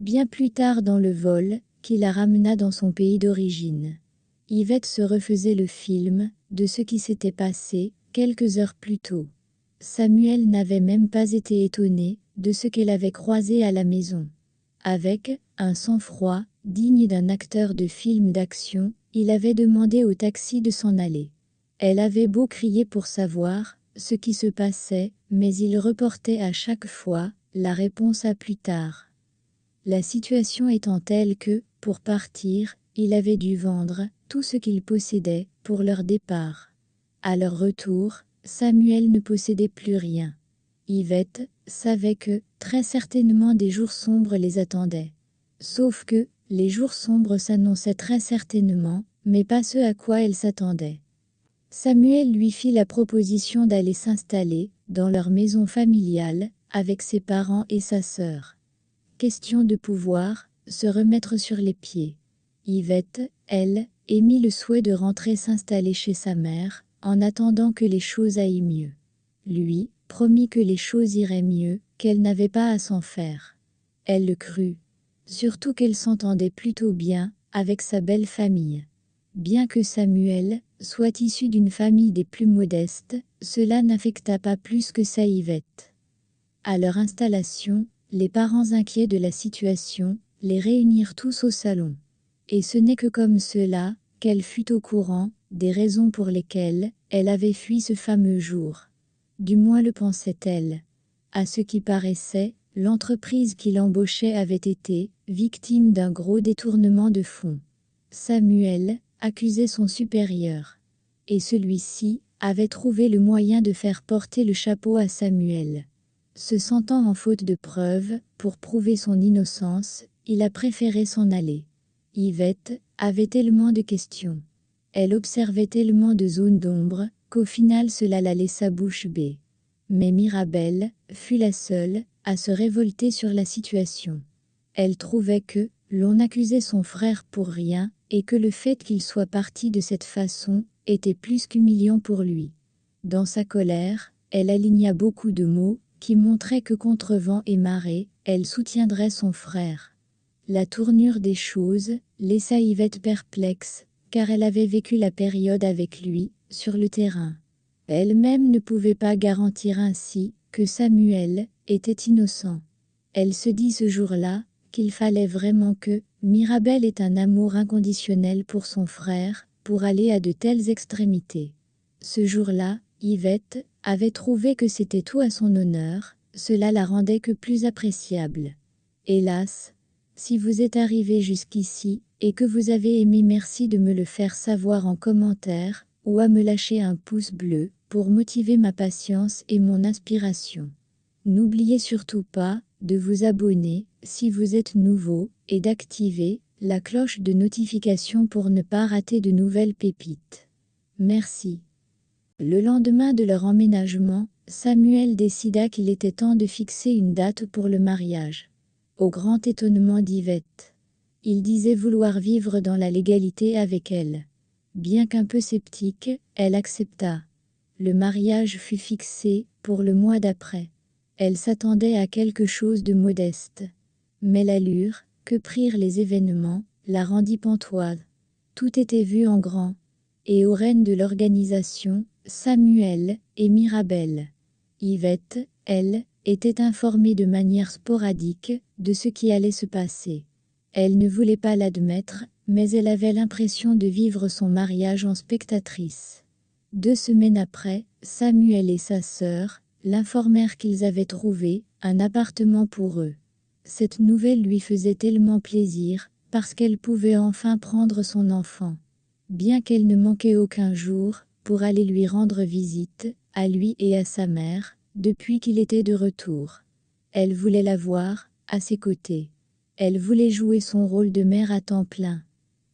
bien plus tard dans le vol, qui la ramena dans son pays d'origine. Yvette se refaisait le film de ce qui s'était passé quelques heures plus tôt. Samuel n'avait même pas été étonné de ce qu'elle avait croisé à la maison. Avec un sang-froid digne d'un acteur de film d'action, il avait demandé au taxi de s'en aller. Elle avait beau crier pour savoir ce qui se passait, mais il reportait à chaque fois la réponse à plus tard. La situation étant telle que, pour partir, il avait dû vendre tout ce qu'il possédait pour leur départ. À leur retour, Samuel ne possédait plus rien. Yvette savait que, très certainement, des jours sombres les attendaient. Sauf que, les jours sombres s'annonçaient très certainement, mais pas ce à quoi elle s'attendait. Samuel lui fit la proposition d'aller s'installer dans leur maison familiale, avec ses parents et sa sœur. Question de pouvoir se remettre sur les pieds. Yvette, elle, émit le souhait de rentrer s'installer chez sa mère, en attendant que les choses aillent mieux. Lui promit que les choses iraient mieux, qu'elle n'avait pas à s'en faire. Elle le crut. Surtout qu'elle s'entendait plutôt bien avec sa belle famille. Bien que Samuel soit issu d'une famille des plus modestes, cela n'affecta pas plus que ça Yvette. À leur installation, les parents inquiets de la situation les réunirent tous au salon. Et ce n'est que comme cela qu'elle fut au courant des raisons pour lesquelles elle avait fui ce fameux jour. Du moins le pensait-elle. À ce qui paraissait, l'entreprise qui l'embauchait avait été victime d'un gros détournement de fonds. Samuel accusait son supérieur. Et celui-ci avait trouvé le moyen de faire porter le chapeau à Samuel. Se sentant en faute de preuves, pour prouver son innocence, il a préféré s'en aller. Yvette avait tellement de questions. Elle observait tellement de zones d'ombre, qu'au final cela la laissa bouche bée. Mais Mirabelle fut la seule à se révolter sur la situation. Elle trouvait que l'on accusait son frère pour rien, et que le fait qu'il soit parti de cette façon était plus qu'humiliant pour lui. Dans sa colère, elle aligna beaucoup de mots qui montraient que contre vent et marée, elle soutiendrait son frère. La tournure des choses laissa Yvette perplexe, car elle avait vécu la période avec lui, sur le terrain. Elle-même ne pouvait pas garantir ainsi que Samuel était innocent. Elle se dit ce jour-là qu'il fallait vraiment que Mirabelle ait un amour inconditionnel pour son frère, pour aller à de telles extrémités. Ce jour-là, Yvette avait trouvé que c'était tout à son honneur, cela la rendait que plus appréciable. Hélas, si vous êtes arrivé jusqu'ici, et que vous avez aimé, merci de me le faire savoir en commentaire, ou à me lâcher un pouce bleu, pour motiver ma patience et mon inspiration. N'oubliez surtout pas de vous abonner, si vous êtes nouveau, et d'activer la cloche de notification pour ne pas rater de nouvelles pépites. Merci. Le lendemain de leur emménagement, Samuel décida qu'il était temps de fixer une date pour le mariage. Au grand étonnement d'Yvette. Il disait vouloir vivre dans la légalité avec elle. Bien qu'un peu sceptique, elle accepta. Le mariage fut fixé pour le mois d'après. Elle s'attendait à quelque chose de modeste. Mais l'allure que prirent les événements la rendit pantoise. Tout était vu en grand. Et aux rênes de l'organisation, Samuel et Mirabelle. Yvette, elle, était informée de manière sporadique de ce qui allait se passer. Elle ne voulait pas l'admettre, mais elle avait l'impression de vivre son mariage en spectatrice. 2 semaines après, Samuel et sa sœur l'informèrent qu'ils avaient trouvé un appartement pour eux. Cette nouvelle lui faisait tellement plaisir, parce qu'elle pouvait enfin prendre son enfant. Bien qu'elle ne manquait aucun jour pour aller lui rendre visite, à lui et à sa mère, depuis qu'il était de retour. Elle voulait la voir à ses côtés. Elle voulait jouer son rôle de mère à temps plein.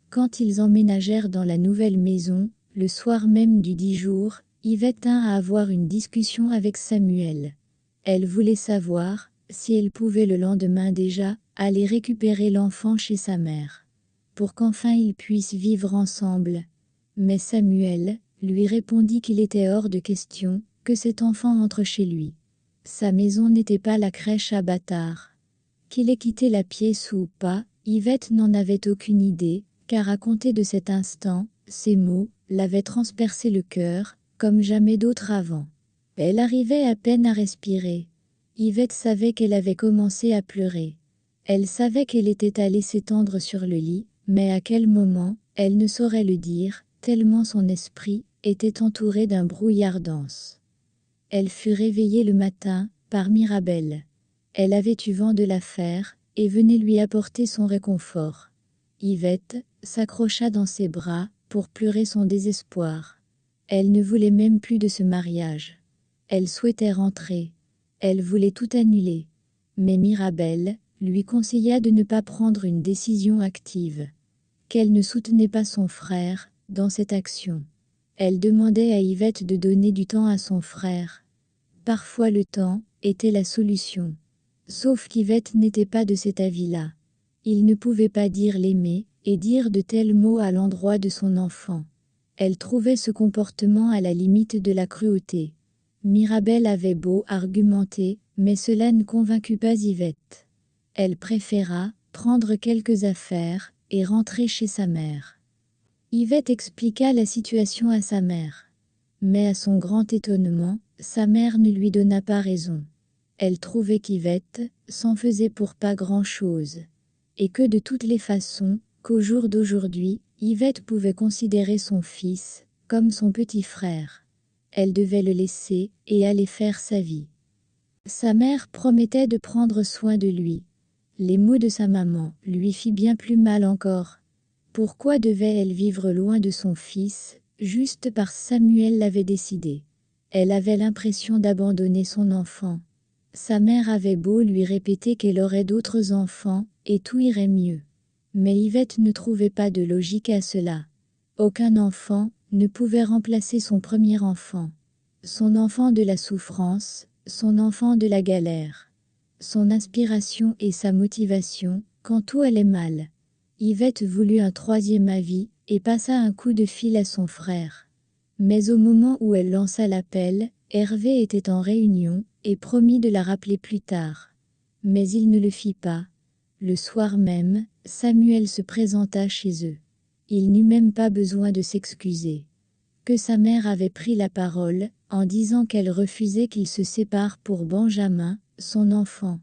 Quand ils emménagèrent dans la nouvelle maison, le soir même du 10 jours, Yvette tint à avoir une discussion avec Samuel. Elle voulait savoir si elle pouvait le lendemain déjà aller récupérer l'enfant chez sa mère, pour qu'enfin ils puissent vivre ensemble. Mais Samuel lui répondit qu'il était hors de question que cet enfant entre chez lui. Sa maison n'était pas la crèche à bâtards. Qu'il ait quitté la pièce ou pas, Yvette n'en avait aucune idée, car à compter de cet instant, ces mots l'avaient transpercé le cœur, comme jamais d'autres avant. Elle arrivait à peine à respirer. Yvette savait qu'elle avait commencé à pleurer. Elle savait qu'elle était allée s'étendre sur le lit, mais à quel moment, elle ne saurait le dire, tellement son esprit était entouré d'un brouillard dense. Elle fut réveillée le matin par Mirabel. Elle avait eu vent de l'affaire et venait lui apporter son réconfort. Yvette s'accrocha dans ses bras pour pleurer son désespoir. Elle ne voulait même plus de ce mariage. Elle souhaitait rentrer. Elle voulait tout annuler. Mais Mirabel lui conseilla de ne pas prendre une décision active. Qu'elle ne soutenait pas son frère dans cette action. Elle demandait à Yvette de donner du temps à son frère. Parfois le temps était la solution. Sauf qu'Yvette n'était pas de cet avis-là. Il ne pouvait pas dire l'aimer et dire de tels mots à l'endroit de son enfant. Elle trouvait ce comportement à la limite de la cruauté. Mirabel avait beau argumenter, mais cela ne convaincut pas Yvette. Elle préféra prendre quelques affaires et rentrer chez sa mère. Yvette expliqua la situation à sa mère. Mais à son grand étonnement, sa mère ne lui donna pas raison. Elle trouvait qu'Yvette s'en faisait pour pas grand-chose. Et que de toutes les façons, qu'au jour d'aujourd'hui, Yvette pouvait considérer son fils comme son petit frère. Elle devait le laisser et aller faire sa vie. Sa mère promettait de prendre soin de lui. Les mots de sa maman lui fit bien plus mal encore. Pourquoi devait-elle vivre loin de son fils, juste parce que Samuel l'avait décidé? Elle avait l'impression d'abandonner son enfant. Sa mère avait beau lui répéter qu'elle aurait d'autres enfants, et tout irait mieux. Mais Yvette ne trouvait pas de logique à cela. Aucun enfant ne pouvait remplacer son premier enfant. Son enfant de la souffrance, son enfant de la galère. Son inspiration et sa motivation, quand tout allait mal. Yvette voulut un troisième avis, et passa un coup de fil à son frère. Mais au moment où elle lança l'appel, Hervé était en réunion, et promit de la rappeler plus tard. Mais il ne le fit pas. Le soir même, Samuel se présenta chez eux. Il n'eut même pas besoin de s'excuser. Que sa mère avait pris la parole, en disant qu'elle refusait qu'il se sépare pour Benjamin, son enfant.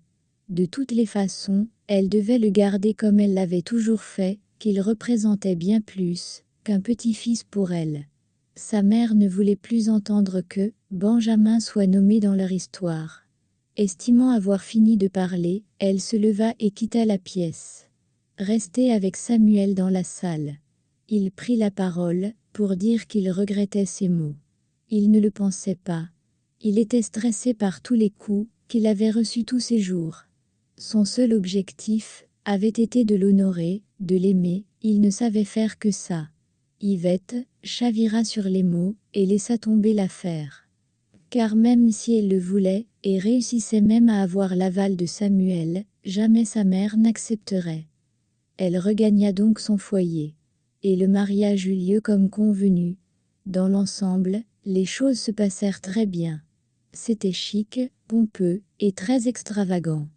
De toutes les façons, elle devait le garder comme elle l'avait toujours fait, qu'il représentait bien plus qu'un petit-fils pour elle. Sa mère ne voulait plus entendre que Benjamin soit nommé dans leur histoire. Estimant avoir fini de parler, elle se leva et quitta la pièce. Restée avec Samuel dans la salle. Il prit la parole pour dire qu'il regrettait ses mots. Il ne le pensait pas. Il était stressé par tous les coups qu'il avait reçus tous ces jours. Son seul objectif avait été de l'honorer, de l'aimer, il ne savait faire que ça. Yvette chavira sur les mots et laissa tomber l'affaire. Car même si elle le voulait, et réussissait même à avoir l'aval de Samuel, jamais sa mère n'accepterait. Elle regagna donc son foyer. Et le mariage eut lieu comme convenu. Dans l'ensemble, les choses se passèrent très bien. C'était chic, pompeux, et très extravagant.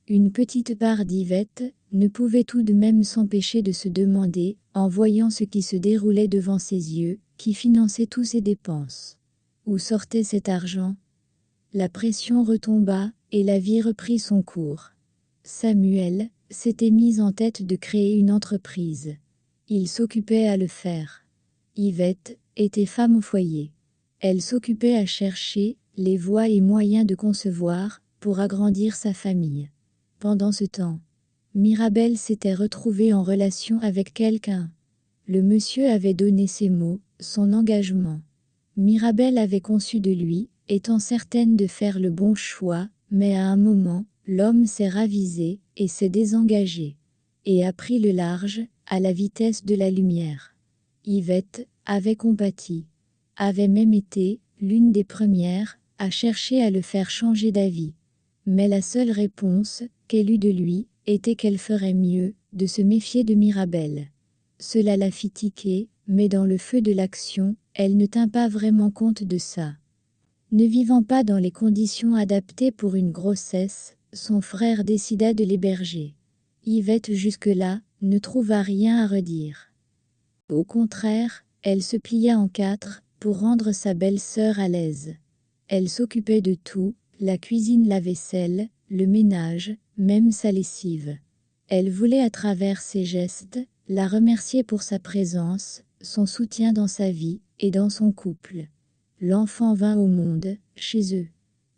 Une petite part d'Yvette ne pouvait tout de même s'empêcher de se demander, en voyant ce qui se déroulait devant ses yeux, qui finançait tous ses dépenses. Où sortait cet argent? La pression retomba, et la vie reprit son cours. Samuel s'était mis en tête de créer une entreprise. Il s'occupait à le faire. Yvette était femme au foyer. Elle s'occupait à chercher les voies et moyens de concevoir pour agrandir sa famille. Pendant ce temps, Mirabel s'était retrouvée en relation avec quelqu'un. Le monsieur avait donné ses mots, son engagement. Mirabel avait conçu de lui, étant certaine de faire le bon choix, mais à un moment, l'homme s'est ravisé et s'est désengagé. Et a pris le large, à la vitesse de la lumière. Yvette avait compati. Avait même été l'une des premières à chercher à le faire changer d'avis. Mais la seule réponse qu'elle eut de lui était qu'elle ferait mieux de se méfier de Mirabel. Cela la fit tiquer, mais dans le feu de l'action, elle ne tint pas vraiment compte de ça. Ne vivant pas dans les conditions adaptées pour une grossesse, son frère décida de l'héberger. Yvette jusque-là ne trouva rien à redire. Au contraire, elle se plia en quatre pour rendre sa belle-sœur à l'aise. Elle s'occupait de tout, la cuisine, la vaisselle, le ménage, même sa lessive. Elle voulait à travers ses gestes, la remercier pour sa présence, son soutien dans sa vie et dans son couple. L'enfant vint au monde, chez eux.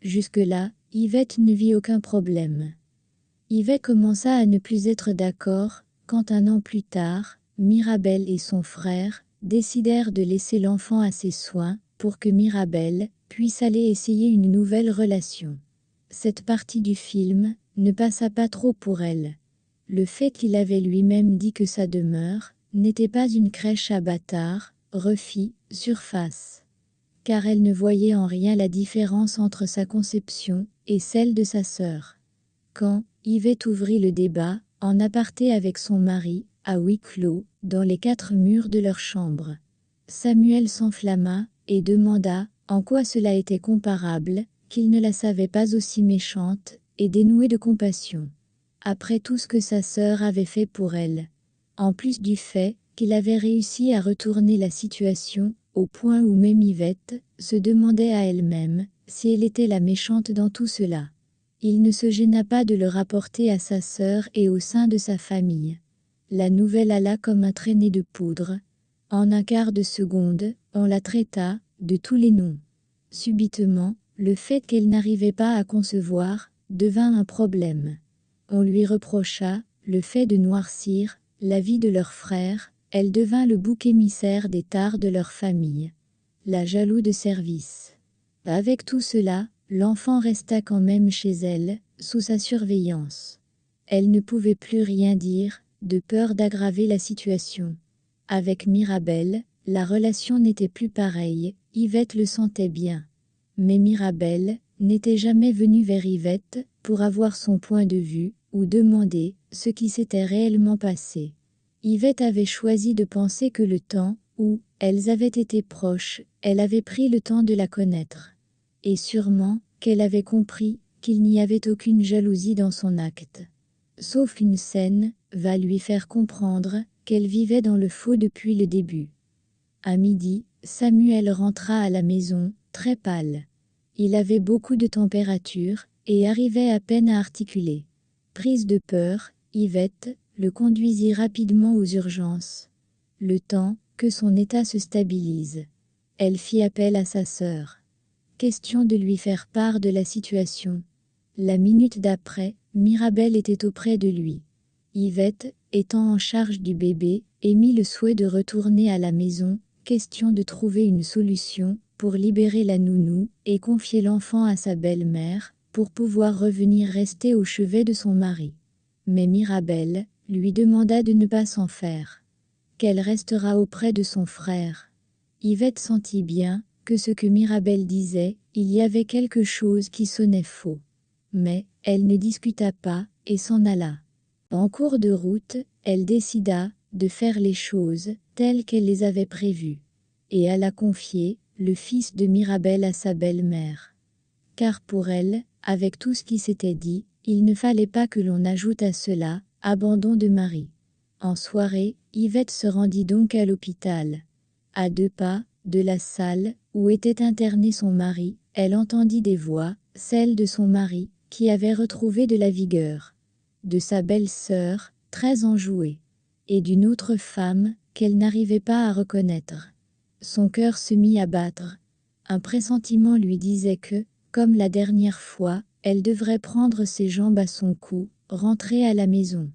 Jusque-là, Yvette ne vit aucun problème. Yvette commença à ne plus être d'accord, quand un an plus tard, Mirabel et son frère décidèrent de laisser l'enfant à ses soins, pour que Mirabel puisse aller essayer une nouvelle relation. Cette partie du film ne passa pas trop pour elle. Le fait qu'il avait lui-même dit que sa demeure n'était pas une crèche à bâtards refit surface. Car elle ne voyait en rien la différence entre sa conception et celle de sa sœur. Quand Yvette ouvrit le débat, en aparté avec son mari, à huis clos, dans les 4 murs de leur chambre, Samuel s'enflamma et demanda en quoi cela était comparable, qu'il ne la savait pas aussi méchante et dénuée de compassion. Après tout ce que sa sœur avait fait pour elle, en plus du fait qu'il avait réussi à retourner la situation, au point où même Yvette se demandait à elle-même si elle était la méchante dans tout cela. Il ne se gêna pas de le rapporter à sa sœur et au sein de sa famille. La nouvelle alla comme un traîné de poudre. En un quart de seconde, on la traita de tous les noms. Subitement, le fait qu'elle n'arrivait pas à concevoir devint un problème. On lui reprocha le fait de noircir la vie de leur frère, elle devint le bouc émissaire des tares de leur famille. La jaloux de service. Avec tout cela, l'enfant resta quand même chez elle, sous sa surveillance. Elle ne pouvait plus rien dire, de peur d'aggraver la situation. Avec Mirabel, la relation n'était plus pareille, Yvette le sentait bien. Mais Mirabel n'était jamais venue vers Yvette pour avoir son point de vue ou demander ce qui s'était réellement passé. Yvette avait choisi de penser que le temps où elles avaient été proches, elle avait pris le temps de la connaître. Et sûrement qu'elle avait compris qu'il n'y avait aucune jalousie dans son acte. Sauf une scène va lui faire comprendre qu'elle vivait dans le faux depuis le début. À midi, Samuel rentra à la maison, très pâle. Il avait beaucoup de température et arrivait à peine à articuler. Prise de peur, Yvette le conduisit rapidement aux urgences. Le temps que son état se stabilise. Elle fit appel à sa sœur. Question de lui faire part de la situation. La minute d'après, Mirabel était auprès de lui. Yvette, étant en charge du bébé, émit le souhait de retourner à la maison, question de trouver une solution pour libérer la nounou et confier l'enfant à sa belle-mère, pour pouvoir revenir rester au chevet de son mari. Mais Mirabel lui demanda de ne pas s'en faire. Qu'elle restera auprès de son frère. Yvette sentit bien que ce que Mirabel disait, il y avait quelque chose qui sonnait faux. Mais elle ne discuta pas et s'en alla. En cours de route, elle décida de faire les choses telles qu'elle les avait prévues. Et alla confier le fils de Mirabel à sa belle-mère. Car pour elle, avec tout ce qui s'était dit, il ne fallait pas que l'on ajoute à cela abandon de mari. En soirée, Yvette se rendit donc à l'hôpital. À 2 pas de la salle où était interné son mari, elle entendit des voix, celles de son mari, qui avait retrouvé de la vigueur, de sa belle-sœur, très enjouée, et d'une autre femme qu'elle n'arrivait pas à reconnaître. Son cœur se mit à battre. Un pressentiment lui disait que, comme la dernière fois, elle devrait prendre ses jambes à son cou, rentrer à la maison.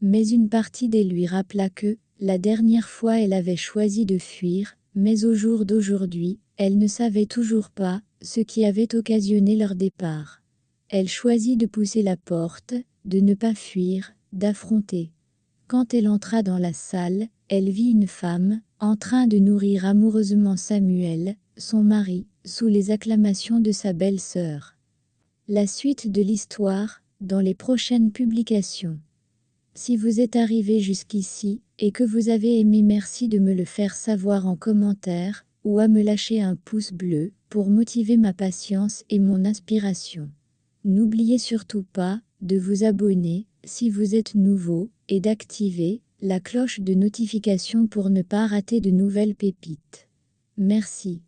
Mais une partie d'elle lui rappela que, la dernière fois elle avait choisi de fuir, mais au jour d'aujourd'hui, elle ne savait toujours pas ce qui avait occasionné leur départ. Elle choisit de pousser la porte, de ne pas fuir, d'affronter. Quand elle entra dans la salle, elle vit une femme, en train de nourrir amoureusement Samuel, son mari, sous les acclamations de sa belle-sœur. La suite de l'histoire, dans les prochaines publications. Si vous êtes arrivé jusqu'ici, et que vous avez aimé, merci de me le faire savoir en commentaire, ou à me lâcher un pouce bleu, pour motiver ma patience et mon inspiration. N'oubliez surtout pas de vous abonner si vous êtes nouveau et d'activer la cloche de notification pour ne pas rater de nouvelles pépites. Merci.